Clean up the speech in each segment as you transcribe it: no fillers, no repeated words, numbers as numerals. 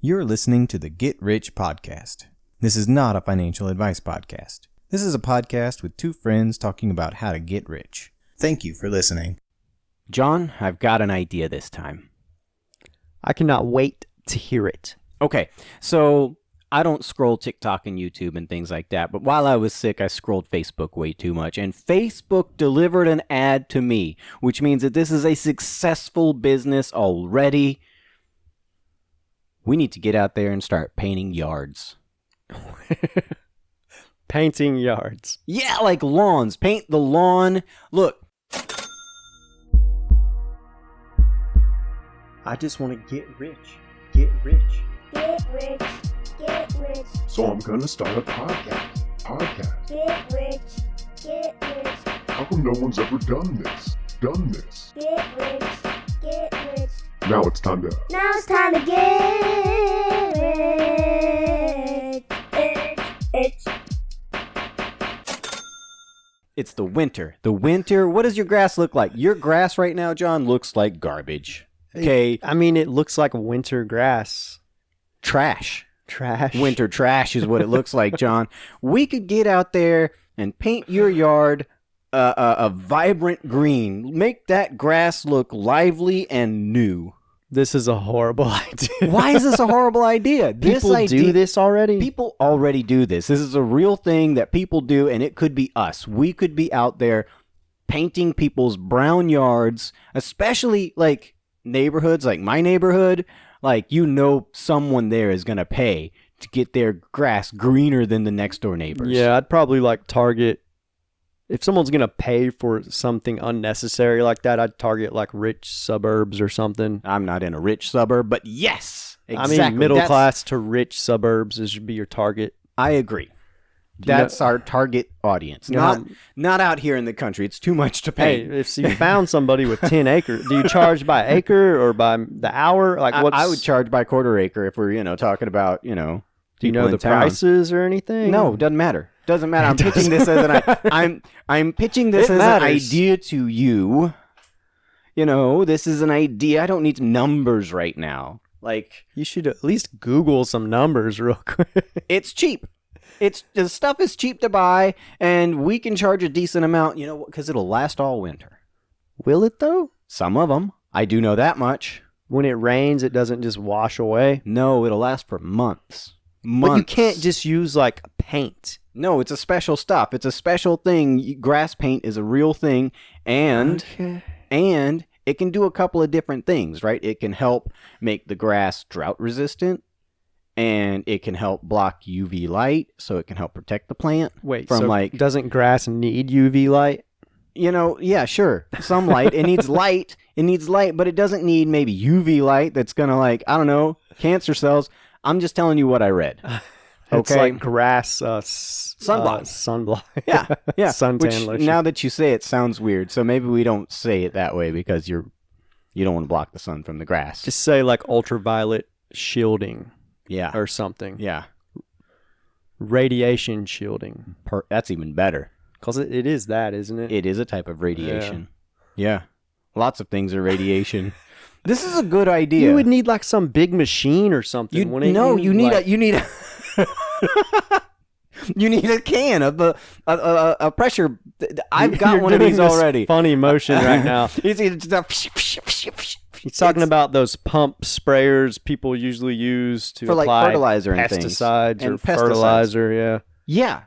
You're listening to the Get Rich Podcast. This is not a financial advice podcast. This is a podcast with two friends talking about how to get rich. Thank you for listening. John, I've got an idea this time. I cannot wait to hear it. Okay, so I don't scroll TikTok and YouTube and things like that, but while I was sick, I scrolled Facebook way too much, and Facebook delivered an ad to me, which means that this is a successful business already. We need to get out there and start painting yards. Painting yards. Yeah, like lawns. Paint the lawn. Look. I just want to get rich. Get rich. Get rich. Get rich. So I'm gonna start a podcast. Get rich. Get rich. How come no one's ever done this? Get rich. Get rich. Now it's time to... Now it's time to get rich. It's the winter. The winter. What does your grass look like? Your grass right now, John, looks like garbage. Okay. I mean, it looks like winter grass. Trash. Winter trash is what it looks like, John. We could get out there and paint your yard a vibrant green. Make that grass look lively and new. This is a horrible idea. Why is this a horrible idea? People do this already? People already do this. This is a real thing that people do, and it could be us. We could be out there painting people's brown yards, especially like neighborhoods like my neighborhood. Like, you know, someone there is going to pay to get their grass greener than the next door neighbors. Yeah, I'd probably like target, if someone's going to pay for something unnecessary like that, I'd target like rich suburbs or something. I'm not in a rich suburb, but yes, exactly. I mean, middle class to rich suburbs should be your target. I agree. That's our target audience. Not out here in the country. It's too much to pay. Hey, if you found somebody with 10 acres, do you charge by acre or by the hour? Like, I would charge by quarter acre if we're, talking about, do you know the prices or anything? No, doesn't matter. Doesn't matter. I'm pitching this as I'm pitching this as an idea to you. This is an idea. I don't need numbers right now. Like, you should at least Google some numbers real quick. It's cheap. The stuff is cheap to buy, and we can charge a decent amount, because it'll last all winter. Will it, though? Some of them. I do know that much. When it rains, it doesn't just wash away? No, it'll last for months. But you can't just use, like, paint. No, it's a special stuff. It's a special thing. Grass paint is a real thing, and it can do a couple of different things, right? It can help make the grass drought resistant. And it can help block UV light, so it can help protect the plant. Wait, doesn't grass need UV light? Yeah, sure. Some light. It needs light. It needs light, but it doesn't need maybe UV light that's going to, cancer cells. I'm just telling you what I read. It's okay? like grass sunblock. Sunblock. Yeah. Suntan lotion. Now that you say it, sounds weird. So maybe we don't say it that way because you don't want to block the sun from the grass. Just say like ultraviolet shielding. Yeah. Or something. Yeah. Radiation shielding. That's even better. Because it is that, isn't it? It is a type of radiation. Yeah. Lots of things are radiation. This is a good idea. You would need like some big machine or something. You need a can of a pressure. I've got one of these already. Funny motion right now. He's talking about those pump sprayers people usually use to for apply fertilizer and pesticides things. Or fertilizer. Yeah. Yeah,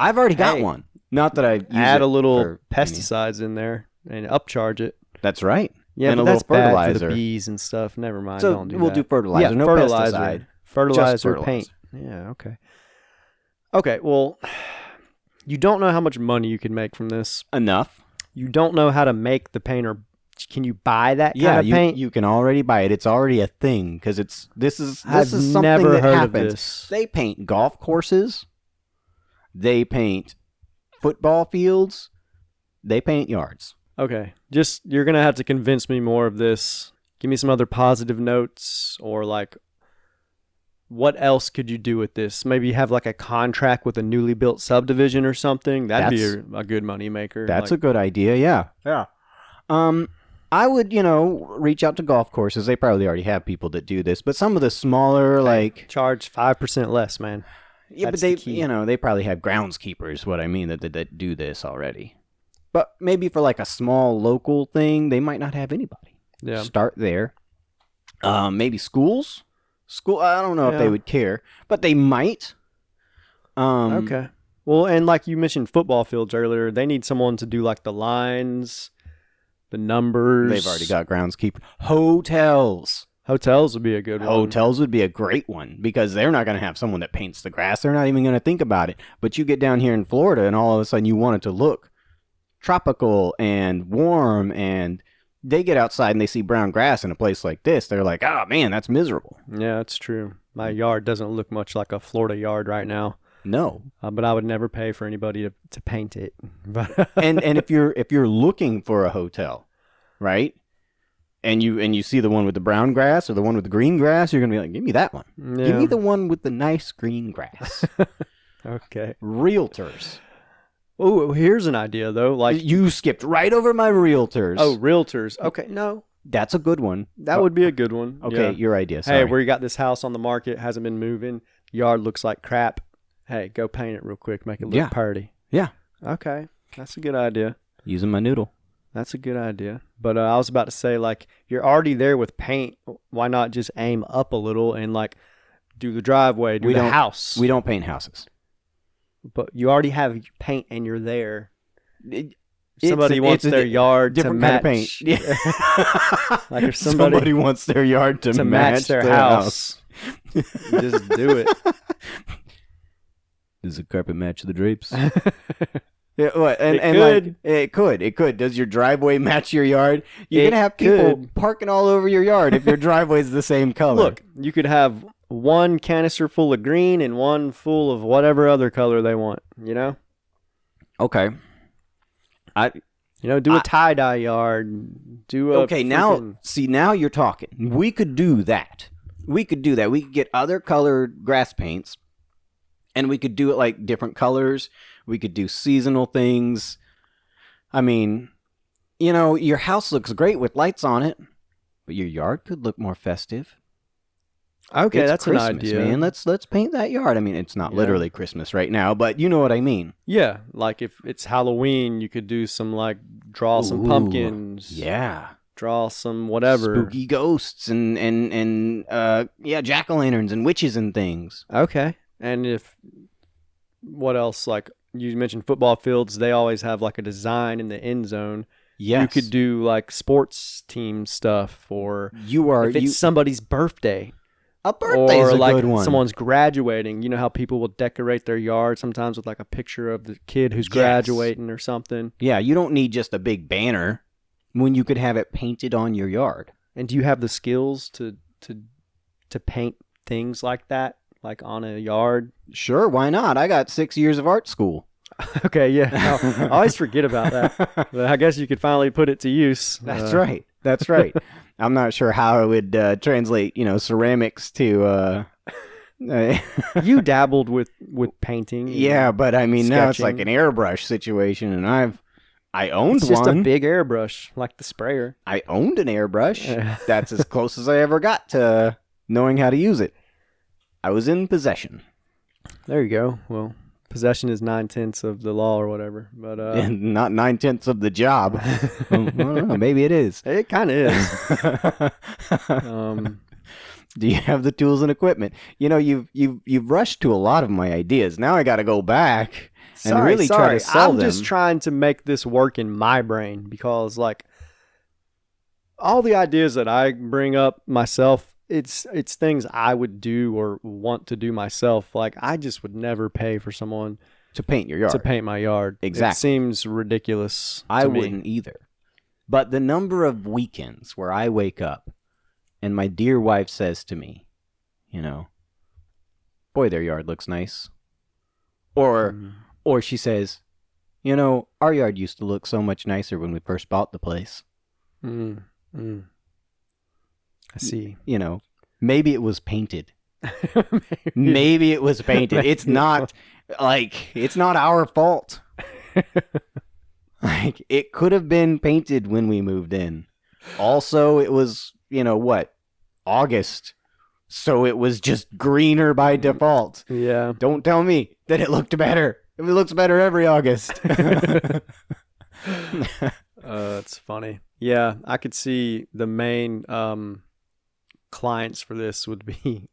I've already got one. Not that I add a little pesticides in there and upcharge it. That's right. Yeah, and but a that's little fertilizer bad for the bees and stuff. Never mind. So don't do we'll that. do fertilizer. Yeah, no fertilizer. pesticide. Fertilizer, paint. Yeah. Okay. Okay. Well, you don't know how much money you can make from this. Enough. You don't know how to make the paint, or can you buy that kind of paint? You can already buy it. It's already a thing because this is something never that heard happens. Of this. They paint golf courses. They paint football fields. They paint yards. Okay. You're going to have to convince me more of this. Give me some other positive notes, or like, what else could you do with this? Maybe have like a contract with a newly built subdivision or something. That'd be a good money maker. That's a good idea. Yeah. Yeah. I would, reach out to golf courses. They probably already have people that do this, but some of the smaller, like, Charge 5% less, man. yeah, That's but they, the key. they probably have groundskeepers. What I mean that do this already. But maybe for like a small local thing, they might not have anybody. Yeah. Start there. Maybe schools. I don't know if they Yeah. would care, but they might. Okay. Well, and like you mentioned football fields earlier, they need someone to do like the lines, the numbers. They've already got groundskeeper. Hotels. Hotels would be a good one. Hotels would be a great one because they're not going to have someone that paints the grass. They're not even going to think about it. But you get down here in Florida and all of a sudden you want it to look tropical and warm, and they get outside and they see brown grass in a place like this. They're like, oh man, that's miserable. Yeah, that's true. My yard doesn't look much like a Florida yard right now. No. But I would never pay for anybody to paint it. But and if you're looking for a hotel, right? And you see the one with the brown grass or the one with the green grass, you're going to be like, give me that one. Yeah. Give me the one with the nice green grass. Okay. Realtors. Oh, here's an idea though. Like, You skipped right over my realtors. oh, realtors. Okay, no, That's a good one. that would be a good one. Okay, Yeah. your idea. Sorry. Hey, we got this house on the market, hasn't been moving. Yard looks like crap. Hey, go paint it real quick, make it look Yeah. pretty. Yeah. Okay, that's a good idea. Using my noodle. That's a good idea. But I was about to say, like, you're already there with paint. Why not just aim up a little and like do the driveway, do We the don't- house? We don't paint houses. But you already have paint and you're there. It- Somebody wants their yard to different match. kind of paint. Yeah. Like if somebody wants their yard to match their house. Just do it. Does the carpet match the drapes? Yeah, what? It And could. like it could. Does your driveway match your yard? You're It gonna have people could. parking all over your yard if your driveway's the same color. Look, you could have one canister full of green and one full of whatever other color they want, you know? Okay. Do a tie-dye yard. Do a Okay, now freaking- now you're talking. We could do that. We could get other colored grass paints, and we could do it like different colors. We could do seasonal things. I mean, your house looks great with lights on it, but your yard could look more festive. Okay, It's that's Christmas, an idea. man. Let's paint that yard. I mean, it's not Yeah. literally Christmas right now, but you know what I mean. Yeah, like if it's Halloween, you could do some like draw some Ooh, pumpkins. Yeah. Draw some whatever. Spooky ghosts and jack-o'-lanterns and witches and things. Okay. And what else? Like you mentioned football fields, they always have like a design in the end zone. Yes. You could do like sports team stuff, or if it's somebody's birthday. A birthday's Or a like good one. someone's graduating. You know how people will decorate their yard sometimes with like a picture of the kid who's Yes. graduating or something. Yeah, you don't need just a big banner when you could have it painted on your yard. And do you have the skills to paint things like that, like on a yard? Sure, why not? I got 6 years of art school. Okay, yeah. I always forget about that. But I guess you could finally put it to use. That's right. That's right. I'm not sure how I would translate, ceramics to. You dabbled with painting. Yeah, but I mean now it's like Sketching. an airbrush situation, and I owned It's just one. a big airbrush, like the sprayer. I owned an airbrush. That's as close as I ever got to knowing how to use it. I was in possession. There you go. Well, possession is 9/10 of the law or whatever. But And not 9/10 of the job. Well, I don't know. Maybe it is. it kind of is. Do you have the tools and equipment? You've rushed to a lot of my ideas. Now I got to go back and really try to sell I'm them. just trying to make this work in my brain because, like, all the ideas that I bring up myself, it's things I would do or want to do myself. Like, I just would never pay for someone to paint your yard. to paint my yard. Exactly. It seems ridiculous. I to me. wouldn't either. But the number of weekends where I wake up and my dear wife says to me, boy, their yard looks nice. Or she says, our yard used to look so much nicer when we first bought the place. I see. Maybe it was painted. Maybe it was painted. It's not our fault. Like, it could have been painted when we moved in. Also, it was, August. So it was just greener by default. Yeah. Don't tell me that it looked better. It looks better every August. That's funny. Yeah, I could see the main clients for this would be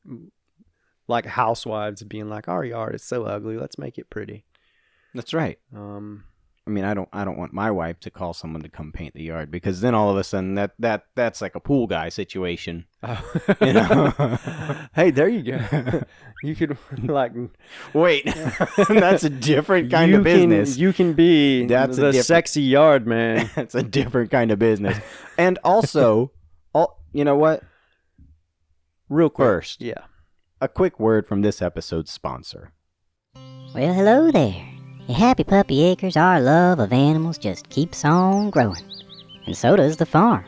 like housewives being like, our yard is so ugly, let's make it pretty. That's right. I mean, I don't want my wife to call someone to come paint the yard, because then all of a sudden that's like a pool guy situation. Hey, there you go. You could like wait. That's a different kind of business. You can be the sexy yard man. That's a different kind of business. And also, you know what? Real quick. First, yeah. A quick word from this episode's sponsor. Well, hello there. At Happy Puppy Acres, our love of animals just keeps on growing. And so does the farm.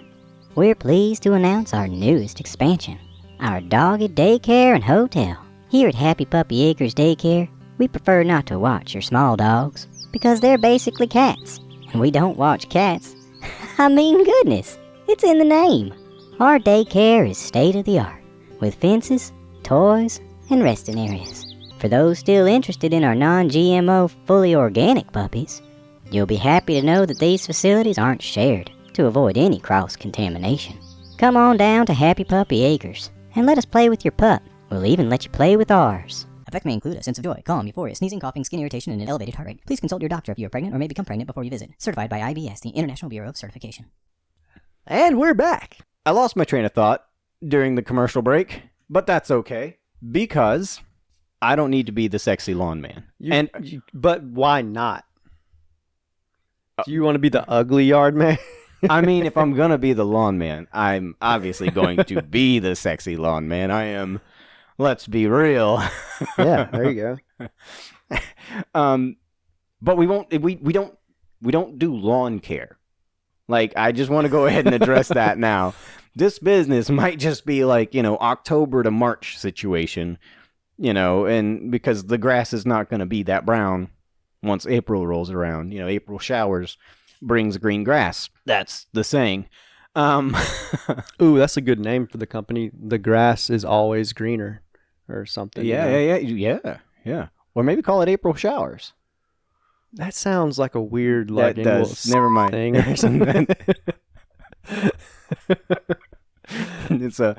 We're pleased to announce our newest expansion, our doggy daycare and hotel. Here at Happy Puppy Acres Daycare, we prefer not to watch your small dogs, because they're basically cats. And we don't watch cats. I mean, goodness, it's in the name. Our daycare is state-of-the-art, with fences, toys, and resting areas. For those still interested in our non-GMO, fully organic puppies, you'll be happy to know that these facilities aren't shared to avoid any cross-contamination. Come on down to Happy Puppy Acres and let us play with your pup. We'll even let you play with ours. Effects may include a sense of joy, calm, euphoria, sneezing, coughing, skin irritation, and an elevated heart rate. Please consult your doctor if you are pregnant or may become pregnant before you visit. Certified by IBS, the International Bureau of Certification. And we're back. I lost my train of thought during the commercial break, but that's okay, because I don't need to be the sexy lawn man. But why not? Do you want to be the ugly yard man? I mean, if I'm going to be the lawn man, I'm obviously going to be the sexy lawn man. I am, let's be real. Yeah, there you go. But we don't do lawn care. Like, I just want to go ahead and address that now. This business might just be like, October to March situation. And because the grass is not going to be that brown once April rolls around. April showers brings green grass. That's the saying. Ooh, that's a good name for the company. The grass is always greener or something. Yeah. Or maybe call it April showers. That sounds like a weird, like, that does. Never mind. Thing or something. It's a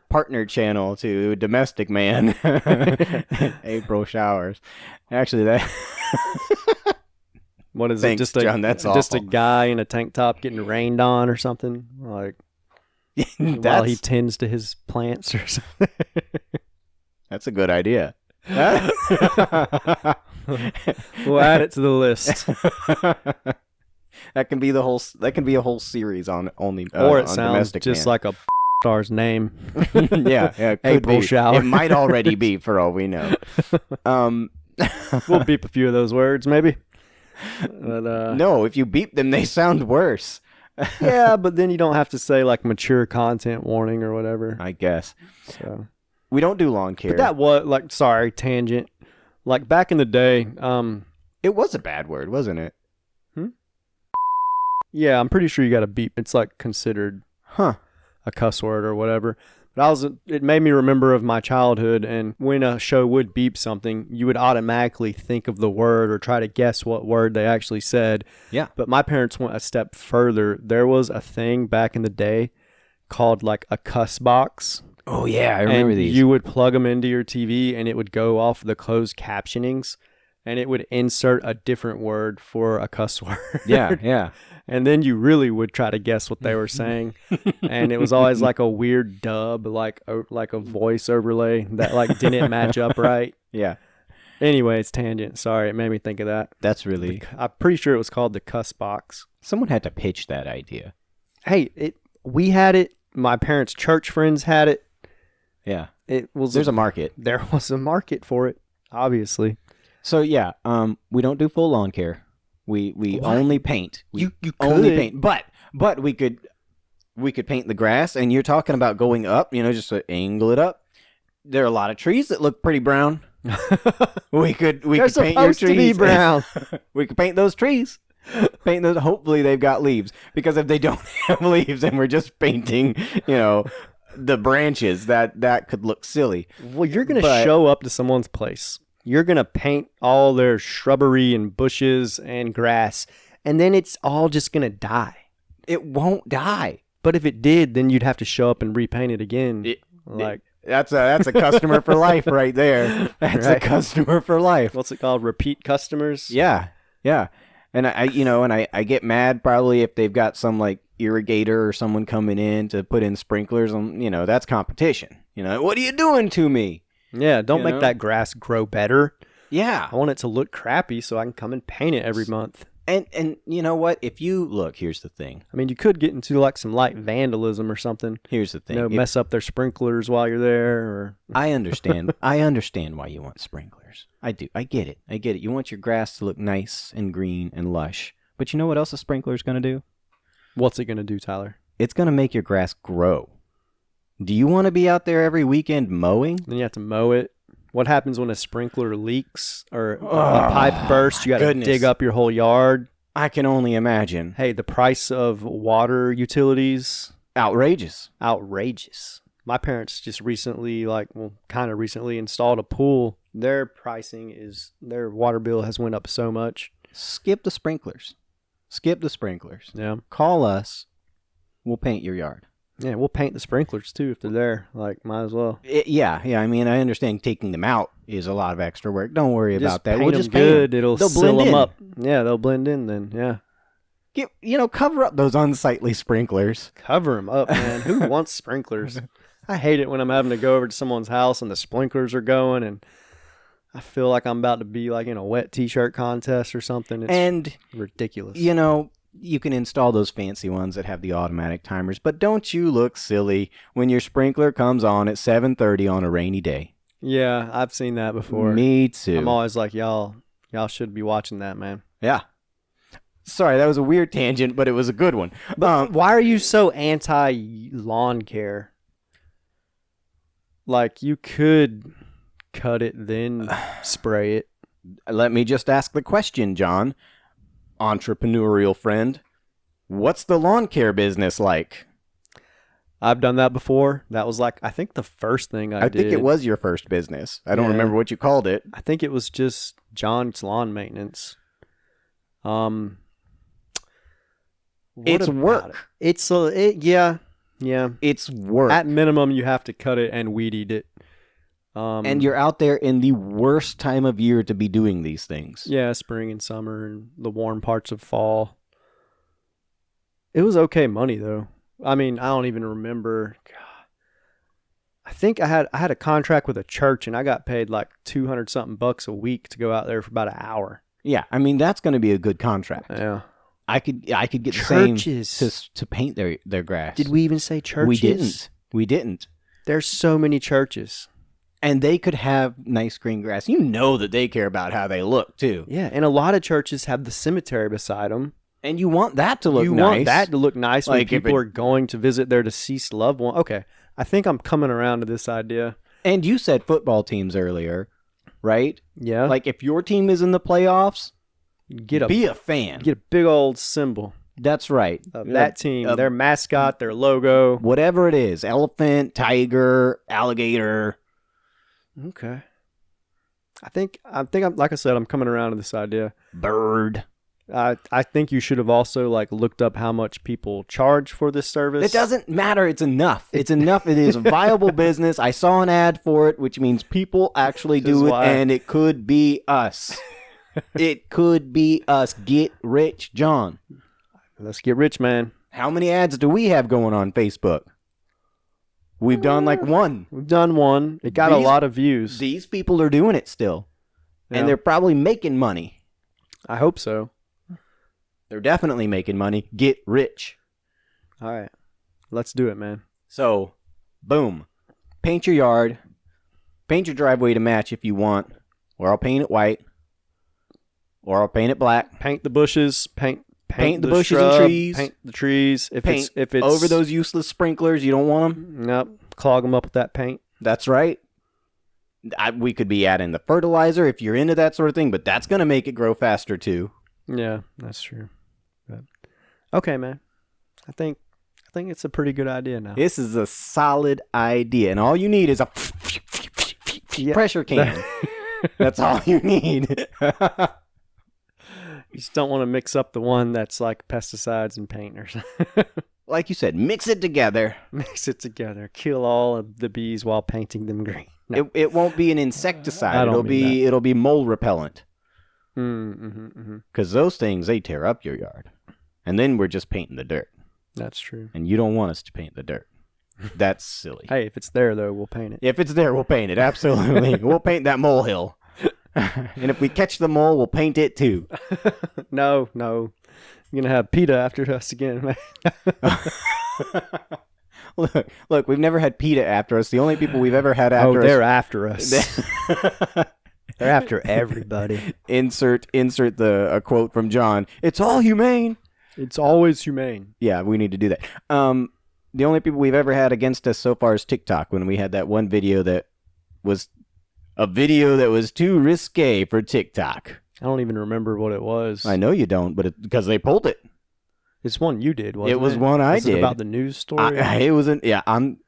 partner channel to Domestic Man. April showers. Actually, that. What is Thanks, it? Just John, that's just a awful. guy in a tank top getting rained on or something, like while he tends to his plants or something. That's a good idea. We'll add it to the list. That can be a whole series on only Or it on sounds Domestic just Man. like a star's name. yeah, it could April be. shower. It might already be, for all we know. We'll beep a few of those words, maybe. But, no, if you beep them, they sound worse. yeah, but then you don't have to say like mature content warning or whatever. I guess. So We don't do lawn care. But that was like, sorry, tangent. Like back in the day, it was a bad word, wasn't it? yeah, I'm pretty sure you got to beep. It's like considered a cuss word or whatever. But it made me remember of my childhood, and when a show would beep something, you would automatically think of the word or try to guess what word they actually said. Yeah. But my parents went a step further. There was a thing back in the day called like a cuss box. Oh yeah, I remember these. You would plug them into your TV, and it would go off the closed captionings, and it would insert a different word for a cuss word. Yeah. And then you really would try to guess what they were saying. And it was always like a weird dub, like a voice overlay that like didn't match up right. Yeah. Anyway, it's tangent. Sorry, it made me think of that. That's really. I'm pretty sure it was called the cuss box. Someone had to pitch that idea. Hey, we had it. My parents' church friends had it. Yeah. There's a market. There was a market for it, obviously. So yeah, we don't do full lawn care. We What? only paint. You only could. paint. But we could paint the grass, and you're talking about going up, just to angle it up. There are a lot of trees that look pretty brown. We could They're paint your trees. supposed to be brown. We could paint those trees. Paint those. Hopefully they've got leaves, because if they don't have leaves and we're just painting, the branches, that could look silly. Well, you're going to But- show up to someone's place. You're going to paint all their shrubbery and bushes and grass, and then it's all just going to die. It won't die. But if it did, then you'd have to show up and repaint it again. That's a customer for life right there. That's a Right. customer for life. What's it called? Repeat customers? Yeah. And I get mad probably if they've got some like irrigator or someone coming in to put in sprinklers on, that's competition. What are you doing to me? Yeah, don't You make know? that grass grow better. Yeah. I want it to look crappy so I can come and paint it every month. And you know what? If you look, here's the thing. I mean, you could get into like some light vandalism or something. Here's the thing. If- Mess up their sprinklers while you're there. Or I understand. I understand why you want sprinklers. I do. I get it. You want your grass to look nice and green and lush. But you know what else a sprinkler is going to do? What's it going to do, Tyler? It's going to make your grass grow. Do you want to be out there every weekend mowing? Then you have to mow it. What happens when a sprinkler leaks or a pipe bursts? You got to goodness. dig up your whole yard. I can only imagine. Hey, the price of water utilities, Outrageous. outrageous. My parents just recently, kind of recently installed a pool. Their water bill has went up so much. Skip the sprinklers. Yeah. Call us. We'll paint your yard. Yeah, we'll paint the sprinklers too if they're there. Might as well. Yeah. I mean, I understand taking them out is a lot of extra work. Don't worry Just about that. paint We'll 'em just paint 'em. good. It'll They'll seal blend them in. up. Yeah, they'll blend in then. Yeah. Cover up those unsightly sprinklers. Cover them up, man. Who wants sprinklers? I hate it when I'm having to go over to someone's house and the sprinklers are going and I feel like I'm about to be like in a wet t-shirt contest or something. It's And, ridiculous. you can install those fancy ones that have the automatic timers, but don't you look silly when your sprinkler comes on at 7:30 on a rainy day. Yeah, I've seen that before. Me too. I'm always like, y'all should be watching that, man. Yeah. Sorry, that was a weird tangent, but it was a good one. Why are you so anti-lawn care? Like, you could cut it, then spray it. Let me just ask the question, John. Entrepreneurial friend. What's the lawn care business like? I've done that before. That was I think the first thing I did. think it was your first business. I don't Yeah. remember what you called it. I think it was just John's lawn maintenance. It's about work. it? Yeah. It's work. At minimum, you have to cut it and weed eat it. And you're out there in the worst time of year to be doing these things. Yeah, spring and summer and the warm parts of fall. It was okay money though. I mean, I don't even remember. God. I think I had a contract with a church and I got paid like 200 something bucks a week to go out there for about an hour. Yeah, I mean that's going to be a good contract. Yeah. I could get Churches. the same to paint their grass. Did we even say churches? We didn't. There's so many churches. And they could have nice green grass. You know that they care about how they look too. Yeah, and a lot of churches have the cemetery beside them. And you want that to look You nice. want that to look nice when Like, if people it- are going to visit their deceased loved one. Okay, I think I'm coming around to this idea. And you said football teams earlier, right? Yeah, Like if your team is in the playoffs, get be a fan. a big old symbol That's right. of that team, uh, their mascot, their logo. Whatever it is, elephant, tiger, alligator. Okay, I think I'm like I said, I'm coming around to this idea. Bird. I think you should have also looked up how much people charge for this service. It doesn't matter. It's enough. It's enough. It is a viable business. I saw an ad for it, which means people actually Which is do it, why- and it could be us. It could be us. Get rich, John. Let's get rich, man. How many ads do we have going on Facebook? We've done like one. We've done one. It got a These- lot of views. These people are doing it still, Yeah. and they're probably making money. I hope so. They're definitely making money. Get rich. All right, let's do it, man. So, boom. Paint your yard. Paint your driveway to match if you want. Or I'll paint it white. Or I'll paint it black. Paint the bushes. Paint Paint the the bushes and shrub, trees. Paint the trees. If Paint it's over those useless sprinklers. You don't want them? Nope. Clog them up with that paint. That's right. We could be adding the fertilizer if you're into that sort of thing, but that's going to make it grow faster too. Yeah, that's true. Okay, man. I think it's a pretty good idea now. This is a solid idea, and all you need is a Yeah. pressure can. That's all you need. You just don't want to mix up the one that's like pesticides and paint or something. Like you said, mix it together. Mix it together. Kill all of the bees while painting them green. No. It won't be an insecticide. I don't It'll mean be it'll be mole repellent. Mm-hmm. Because those things, they tear up your yard. And then we're just painting the dirt. That's true. And you don't want us to paint the dirt. That's silly. Hey, if it's there though, we'll paint it. If it's there, we'll paint it. Absolutely. We'll paint that molehill. And if we catch the mole, we'll paint it too. No. You're going to have PETA after us again, man. Look, we've never had PETA after us. The only people we've ever had after us. They're after us. They're after everybody. Insert a quote from John. It's all humane. It's always humane. Yeah, we need to do that. The only people we've ever had against us so far is TikTok, when we had that one video that was a video that was too risque for TikTok. I don't even remember what it was. I know you don't, but because they pulled it. It's one you did, wasn't it? It was one I Was did. It about the news story? It wasn't. Yeah, I'm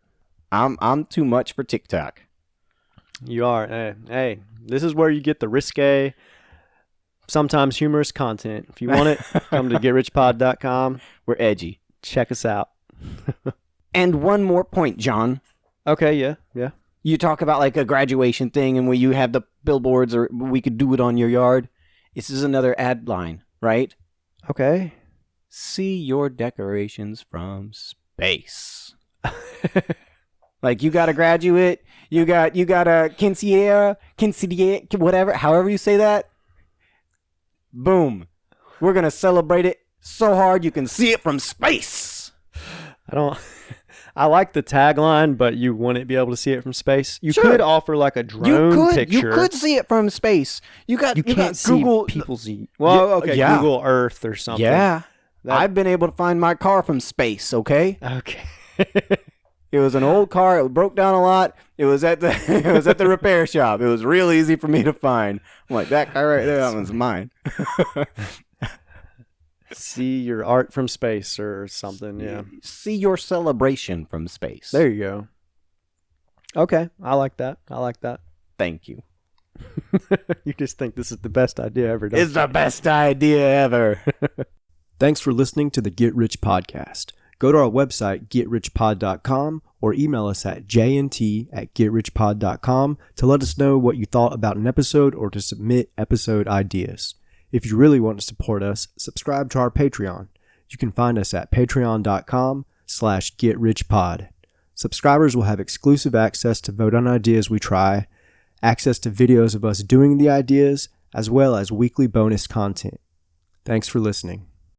too much for TikTok. You are. Hey, this is where you get the risque, sometimes humorous content. If you want it, come to getrichpod.com. We're edgy. Check us out. And one more point, John. Okay, yeah. You talk about like a graduation thing, and where you have the billboards, or we could do it on your yard. This is another ad line, right? Okay. See your decorations from space. Like, you got a graduate, you got a quinceañera, whatever, however you say that. Boom. We're going to celebrate it so hard you can see it from space. I like the tagline, but you wouldn't be able to see it from space. You Sure. could offer like a drone picture. You could see it from space. You can't got see Google. people's. Well, okay, yeah. Google Earth or something. Yeah. That- I've been able to find my car from space, okay? Okay. It was an old car. It broke down a lot. It was at the repair shop. It was real easy for me to find. I'm like, that car right there, that one's mine. See your art from space or something. Yeah. See your celebration from space. There you go. Okay, I like that. Thank you. You just think this is the best idea ever done. It's the best idea ever. Thanks for listening to the Get Rich Podcast. Go to our website, getrichpod.com, or email us at jnt@getrichpod.com to let us know what you thought about an episode or to submit episode ideas. If you really want to support us, subscribe to our Patreon. You can find us at patreon.com/getrichpod. Subscribers will have exclusive access to vote on ideas we try, access to videos of us doing the ideas, as well as weekly bonus content. Thanks for listening.